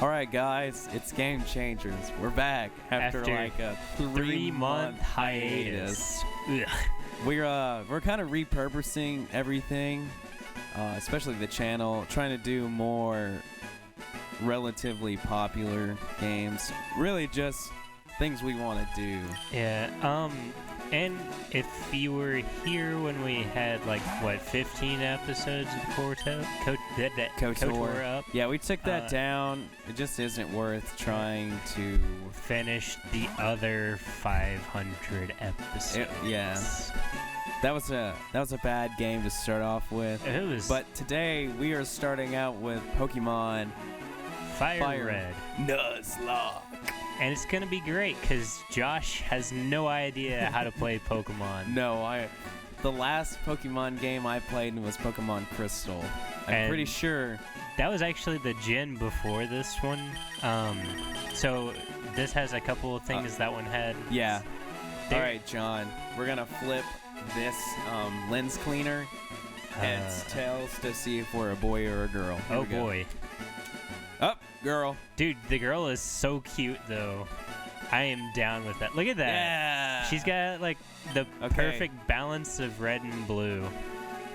Alright guys, it's Game Changers. We're back after like a 3-month hiatus. We're kind of repurposing everything, especially the channel, trying to do more relatively popular games. Really just things we want to do. Yeah, and if you were here when we had, like, what, 15 episodes of KOTOR up? Yeah, we took that down. It just isn't worth trying to finish the other 500 episodes. That was a bad game to start off with. It was. But today we are starting out with Pokemon Fire Red Nuzlocke. And it's gonna be great because Josh has no idea how to play Pokemon. No, the last Pokemon game I played was Pokemon Crystal. I'm pretty sure that was actually the gen before this one. So this has a couple of things that one had. Yeah. All right, John, we're gonna flip this lens cleaner heads, tails to see if we're a boy or a girl. Here oh boy. Up, girl. Dude, the girl is so cute, though. I am down with that. Look at that. Yeah. She's got, like, the perfect balance of red and blue.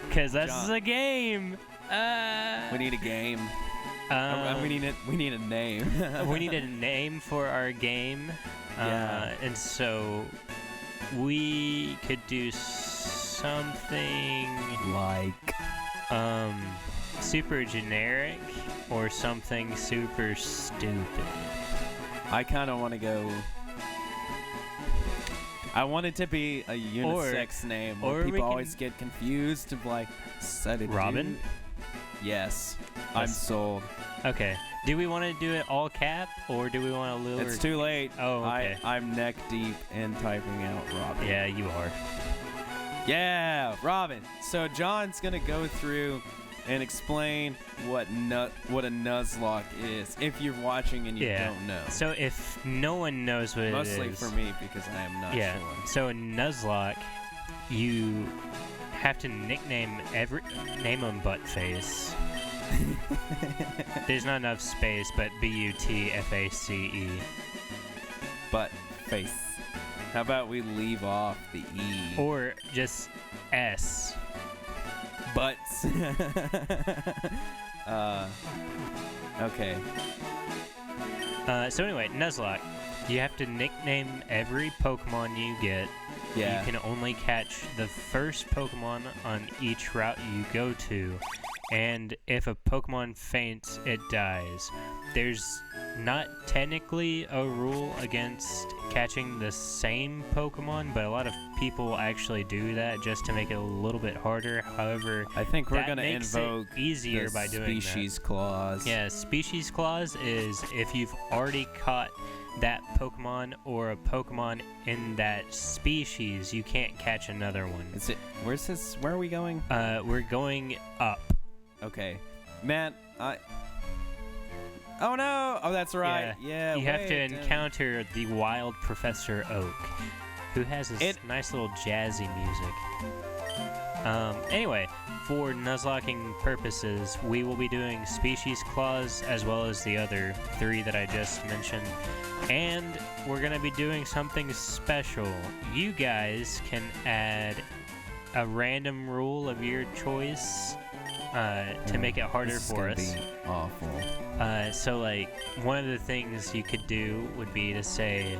Because that's a game. We need a game. We need a name. We need a name for our game. And so we could do something like super generic or something super stupid. I kind of want to go. I want it to be a unisex name where people always get confused of like, said it Robin? Dude? Yes. I'm sold. Okay. Do we want to do it all cap or do we want a little? It's too late. Oh, okay. I'm neck deep in typing out Robin. Yeah, you are. Yeah, Robin. So John's gonna go through and explain what a Nuzlocke is, if you're watching and you don't know. So if no one knows what it is... Mostly for me, because I am not sure. So in Nuzlocke, you have to nickname name them Buttface. There's not enough space, but B-U-T-F-A-C-E. Buttface. How about we leave off the E? Or just S. Butts. Okay. So anyway, Nuzlocke. You have to nickname every Pokemon you get. Yeah. You can only catch the first Pokemon on each route you go to. And if a Pokemon faints, it dies. There's not technically a rule against catching the same Pokemon, but a lot of people actually do that just to make it a little bit harder. However, I think we're going to invoke it easier by doing that. Species Clause. Yeah, Species Clause is if you've already caught that Pokemon or a Pokemon in that species, you can't catch another one. Where's this? Where are we going? We're going up. Okay. Man, oh no! Oh, that's right. Yeah. You have to encounter the wild Professor Oak, who has this nice little jazzy music. Anyway, for Nuzlocking purposes, we will be doing Species Clause as well as the other 3 that I just mentioned. And we're going to be doing something special. You guys can add a random rule of your choice to make it harder for us. This is gonna be awful. So, like, one of the things you could do would be to say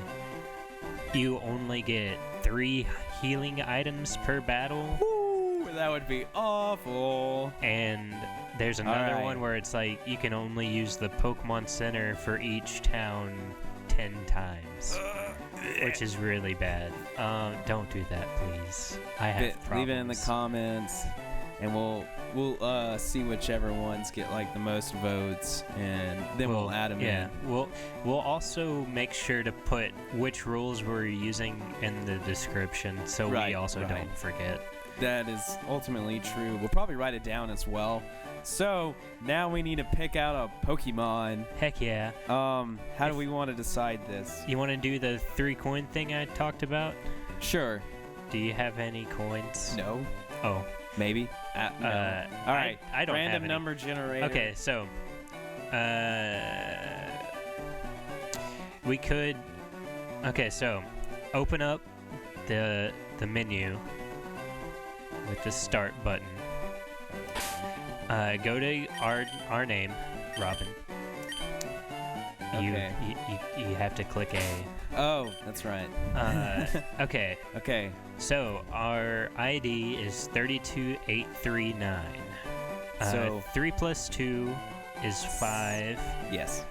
you only get 3 healing items per battle. Ooh, that would be awful. And there's another one where it's like you can only use the Pokemon Center for each town 10 times. Which is really bad. Don't do that, please. I have problems. Leave it in the comments, and we'll see whichever ones get like the most votes, and then we'll add them in. We'll also make sure to put which rules we're using in the description, so we also don't forget. That is ultimately true. We'll probably write it down as well. So now we need to pick out a Pokemon. Heck yeah. How do we want to decide this? You want to do the 3 coin thing I talked about? Sure. Do you have any coins? No. Oh. Maybe. No. All right. I don't Random have any. number generator. Okay, so We could. Okay, so open up the menu with the start button. Go to our name, Robin. Okay. You have to click A. Oh, that's right. Okay. Okay. So our ID is 32839. So 3 plus 2 is 5. Yes.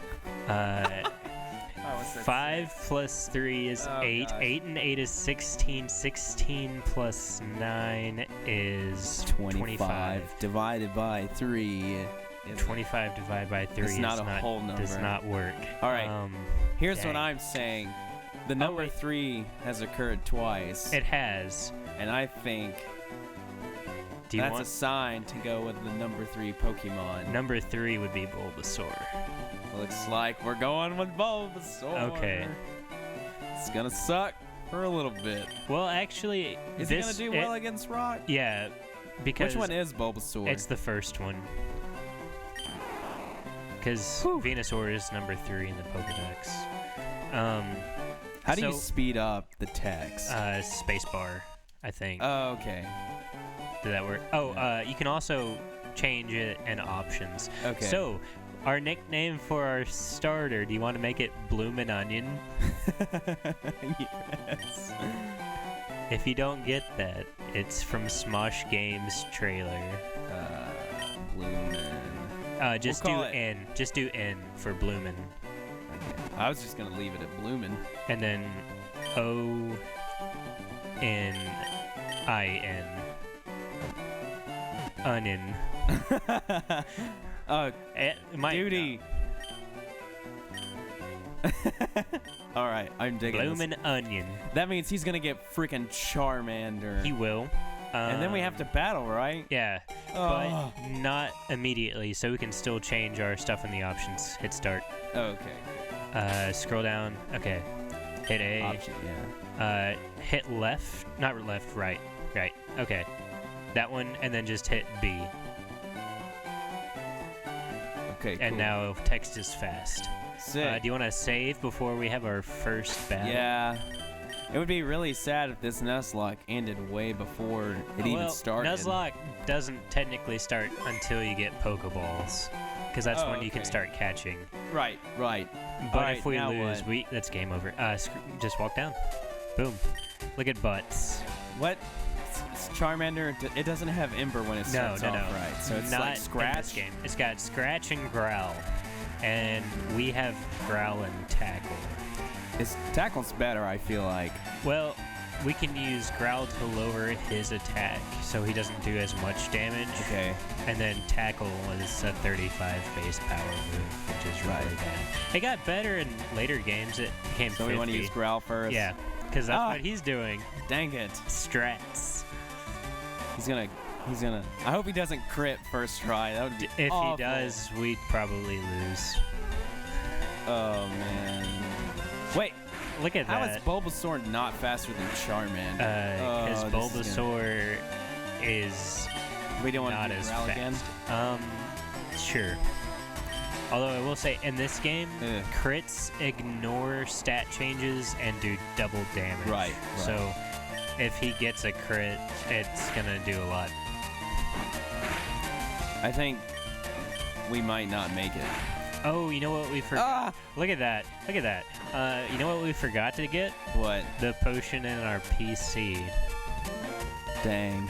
5 plus 3 is 8. Gosh. 8 and 8 is 16. 16 plus 9 is 25 divided by 3. 25 divided by 3 It's not a whole number. Does not work. All right. Here's dang. what I'm saying. The number 3 has occurred twice. It has. And I think Do you that's want a sign to go with the number 3 Pokemon. number 3 would be Bulbasaur. Looks like we're going with Bulbasaur. Okay. It's gonna suck for a little bit. Well, actually, Is he gonna do well against Rock? Yeah, because Which one is Bulbasaur? it's the first one. Because Venusaur is number 3 in the Pokedex. How do you speed up the text? Spacebar, I think. Oh, okay. Did that work? Oh, you can also change it in options. Okay. So, our nickname for our starter, do you want to make it Bloomin' Onion? Yes. If you don't get that, it's from Smosh Games trailer. Bloomin'. Just We'll do call it- N. Just do N for Bloomin'. Okay. I was just gonna leave it at Bloomin'. And then O-N-I-N. Onion. Duty. All right, I'm digging Bloomin' this. Onion. That means he's gonna get freaking Charmander. He will. And then we have to battle, right? Yeah, Oh. but not immediately, so we can still change our stuff in the options. Hit start. Okay. Scroll down. Okay. Hit A. Option, yeah. Hit left. Not left, right. Right. Okay. That one, and then just hit B. Okay, And cool. now text is fast. Sick. Do you want to save before we have our first battle? Yeah. It would be really sad if this Nuzlocke ended way before it even started. Nuzlocke doesn't technically start until you get Pokeballs, because that's when you can okay. start catching. Right, right. But Alright, if we now lose, what? that's game over. Just walk down. Boom. Look at butts. What? Charmander, it doesn't have Ember when it starts off, right? So it's Not like in Scratch? this game. It's got Scratch and Growl, and we have Growl and Tackle. Tackle's better, I feel like. Well, we can use Growl to lower his attack, so he doesn't do as much damage. Okay. And then Tackle was a 35 base power move, which is really bad. It got better in later games. It became 50. So we want to use Growl first? Yeah, because that's what he's doing. Dang it. Strats. He's gonna... I hope he doesn't crit first try. That would be If awful. he does, we'd probably lose. Oh, man. Wait. Look at How that. is Bulbasaur not faster than Charmander? Because this is Bulbasaur is we don't want not to do as Growl fast. again? Sure. Although I will say, in this game, Ugh. crits ignore stat changes and do double damage. Right. So if he gets a crit, it's gonna do a lot. I think we might not make it. Oh, you know what we forgot? Look at that. Look at that. You know what we forgot to get? What? The potion in our PC. Dang.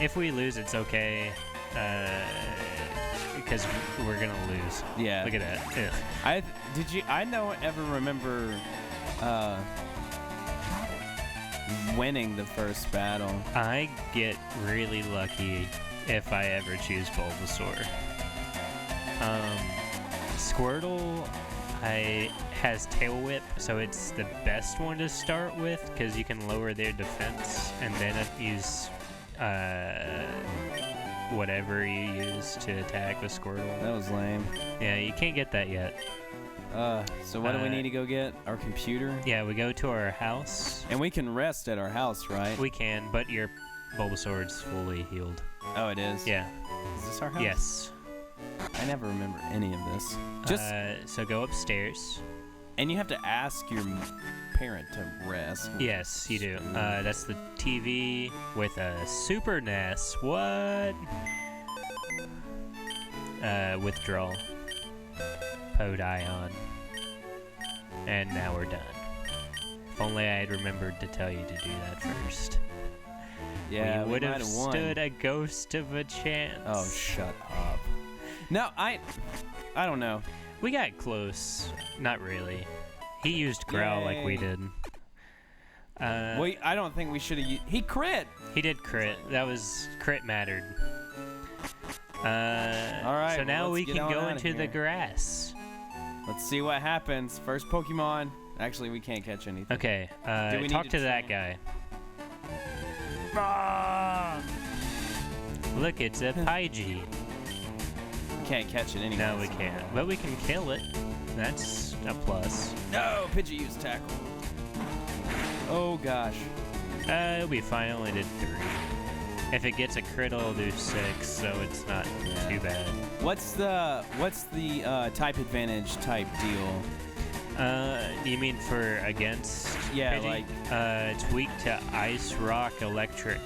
If we lose, it's okay. Because we're gonna lose. Yeah. Look at that. Ugh. I don't ever remember winning the first battle. I get really lucky if I ever choose Bulbasaur. Squirtle has Tail Whip, so it's the best one to start with because you can lower their defense and then use whatever you use to attack with Squirtle. That was lame. Yeah, you can't get that yet. So what do we need to go get? Our computer? Yeah, we go to our house. And we can rest at our house, right? We can, but your Bulbasaur's fully healed. Oh, it is? Yeah. Is this our house? Yes. I never remember any of this. So go upstairs. And you have to ask your parent to rest. Yes, you do. That's the TV with a Super NES. What? Withdrawal. Podion. And now we're done. If only I had remembered to tell you to do that first. Yeah, we would have stood a ghost of a chance. Oh, shut up. No, I don't know. We got close. Not really. He used growl like we did. Wait, I don't think we should have. He crit. He did crit. That was crit mattered. All right. So now we can go into the grass. Let's see what happens. First Pokemon. Actually, we can't catch anything. Okay. Talk to that guy. Look, it's a Pidgey. We can't catch it anyway. No, we can't. But we can kill it. That's a plus. No, Pidgey used tackle. Oh gosh. It'll be fine. I only did 3. If it gets a crit, it'll do 6, so it's not too bad. What's the type advantage type deal? You mean for against? Yeah, Pidgey? like it's weak to ice, rock, electric.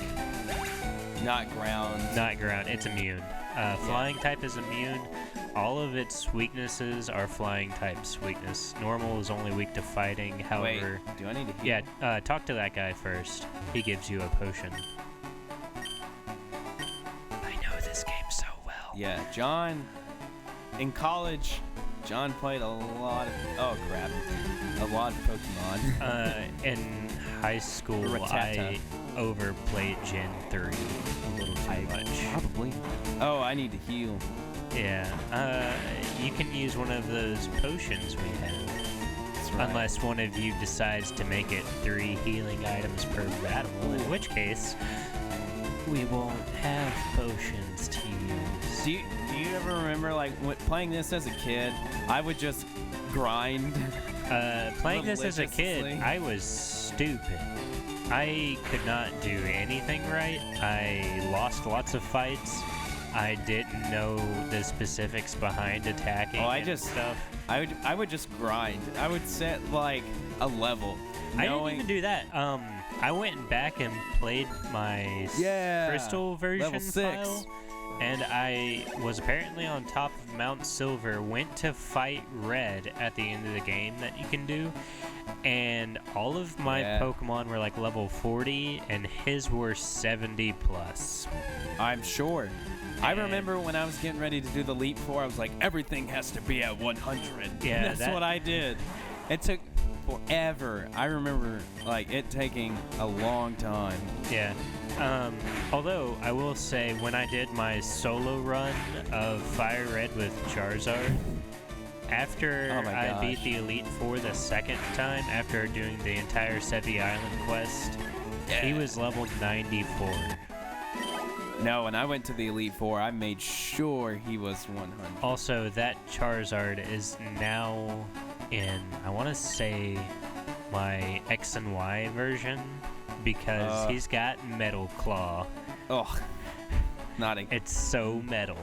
Not ground. Not ground. It's immune. Flying type is immune. All of its weaknesses are flying types weakness. Normal is only weak to fighting. However, wait, do I need to heal? Yeah, talk to that guy first. He gives you a potion. I know this game so well. Yeah, John. In college, John played a lot of a lot of Pokemon. In high school, Rattata. I overplayed Gen 3 a little too much. Probably. Oh, I need to heal. Yeah. You can use one of those potions we have. That's right. Unless one of you decides to make it 3 healing items per battle, in which case we won't have potions to use. Do you ever remember like playing this as a kid? I would just grind. Playing this as a kid, religiously. I was stupid. I could not do anything right. I lost lots of fights. I didn't know the specifics behind attacking stuff. I would just grind. I would set like a level. I didn't even do that. I went back and played my crystal version level 6. file, and I was apparently on top of Mount Silver, went to fight Red at the end of the game that you can do, and all of my Pokemon were like level 40, and his were 70 plus. I'm sure. I remember when I was getting ready to do the Elite Four, I was like, everything has to be at 100. Yeah, and that's what I did. It took forever. I remember like it taking a long time. Yeah. Although I will say, when I did my solo run of Fire Red with Charizard, after I beat the Elite Four the second time, after doing the entire Sevi Island quest, he was leveled 94. No, when I went to the Elite Four, I made sure he was 100. Also, that Charizard is now in, I want to say, my X and Y version, because he's got Metal Claw. Ugh. It's so metal.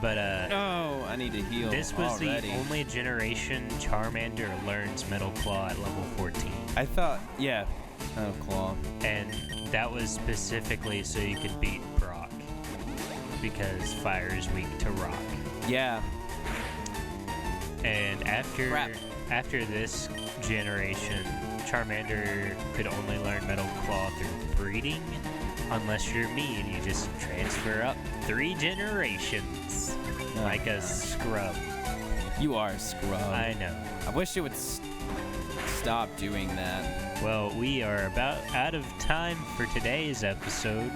But, no, I need to heal. This was already. the only generation Charmander learns Metal Claw at level 14. I thought, Metal Claw. And that was specifically so you could beat Brock, because fire is weak to rock. Yeah. And after this generation, Charmander could only learn Metal Claw through breeding. Unless you're me and you just transfer up 3 generations like a scrub. You are a scrub. I know. I wish it would stop doing that. Well, we are about out of time for today's episode.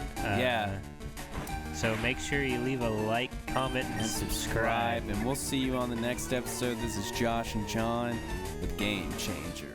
So make sure you leave a like, comment, and subscribe. And we'll see you on the next episode. This is Josh and John with Game Changer.